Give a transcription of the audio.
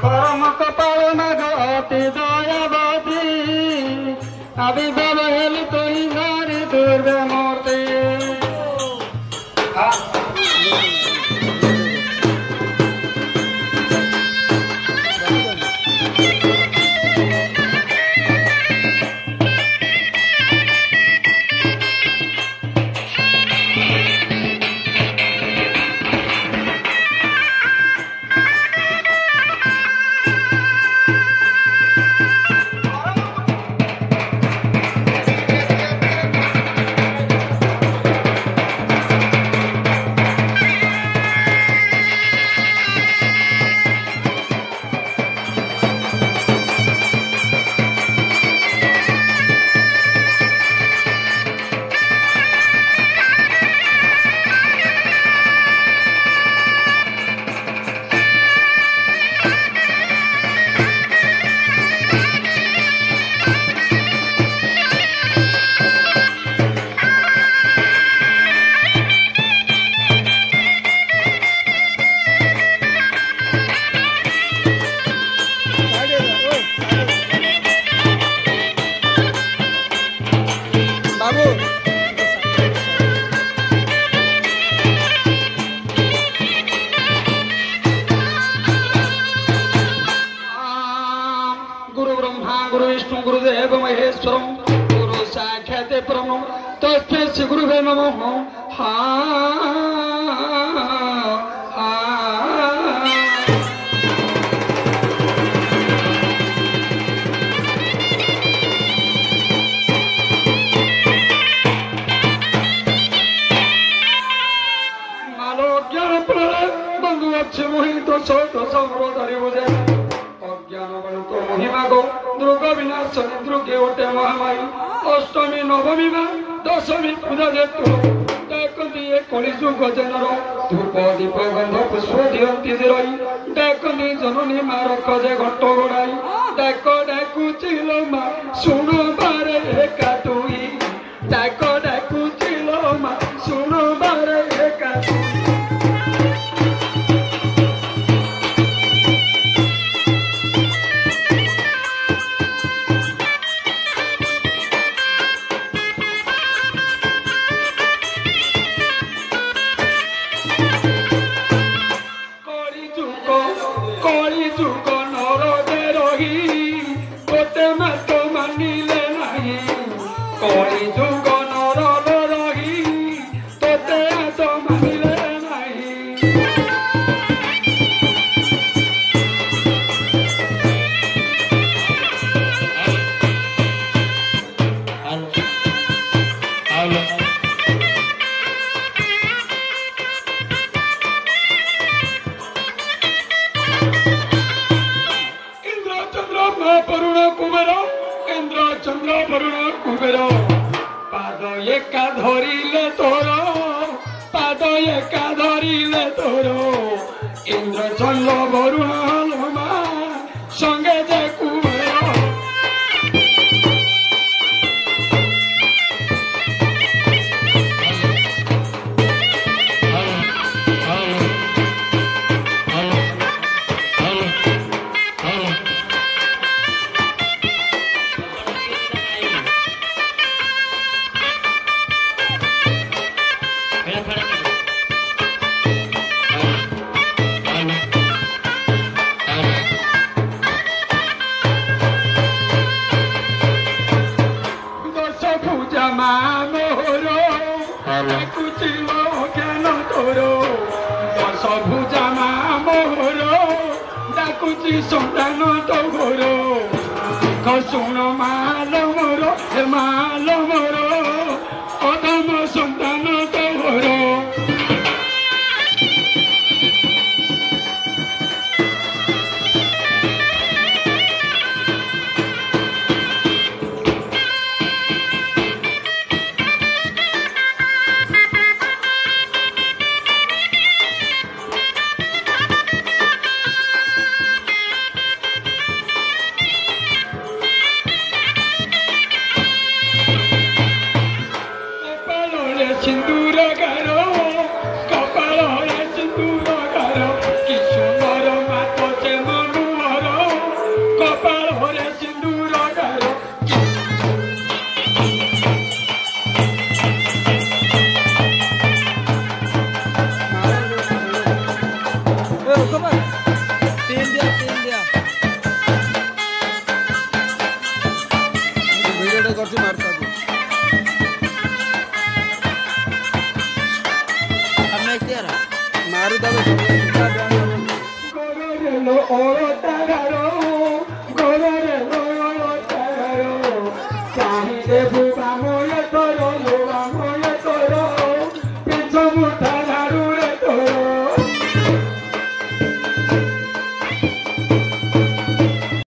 परम कपाल मग अति दयावती आविर्भाव हेली तो ही नारी दुर्वे मूर्ति गुरुदेव महेश्वर गुरु साक्षात ब्रह्म तस्मै श्री गुरुवे नमः। मालो ज्ञान प्रलय बंधु अच्छे मोहित धरि बुझे अज्ञान बलुक महिमा गो दुर्ग विनाश दुर्गे ओटे महामारी अष्टमी नवमी दशमी पूजा जेतु डाकती कलिजुग जनर धूप दीप गंध पुष्प दियंती रही डाकती जननी माँ रखजे घट गोड़ाई डाक डाकुचिल माँ शुण बारे एका तुई डाक डाकुचिल माँ शुण बारे एका पाद एका धरिले तोर पाद एका धरिले तोर इंद्र चंद्र वरुण हनुमा संगे जे कुबेर सबुजा मोर डाकुची सन्तान तो घोर शुण माल मोर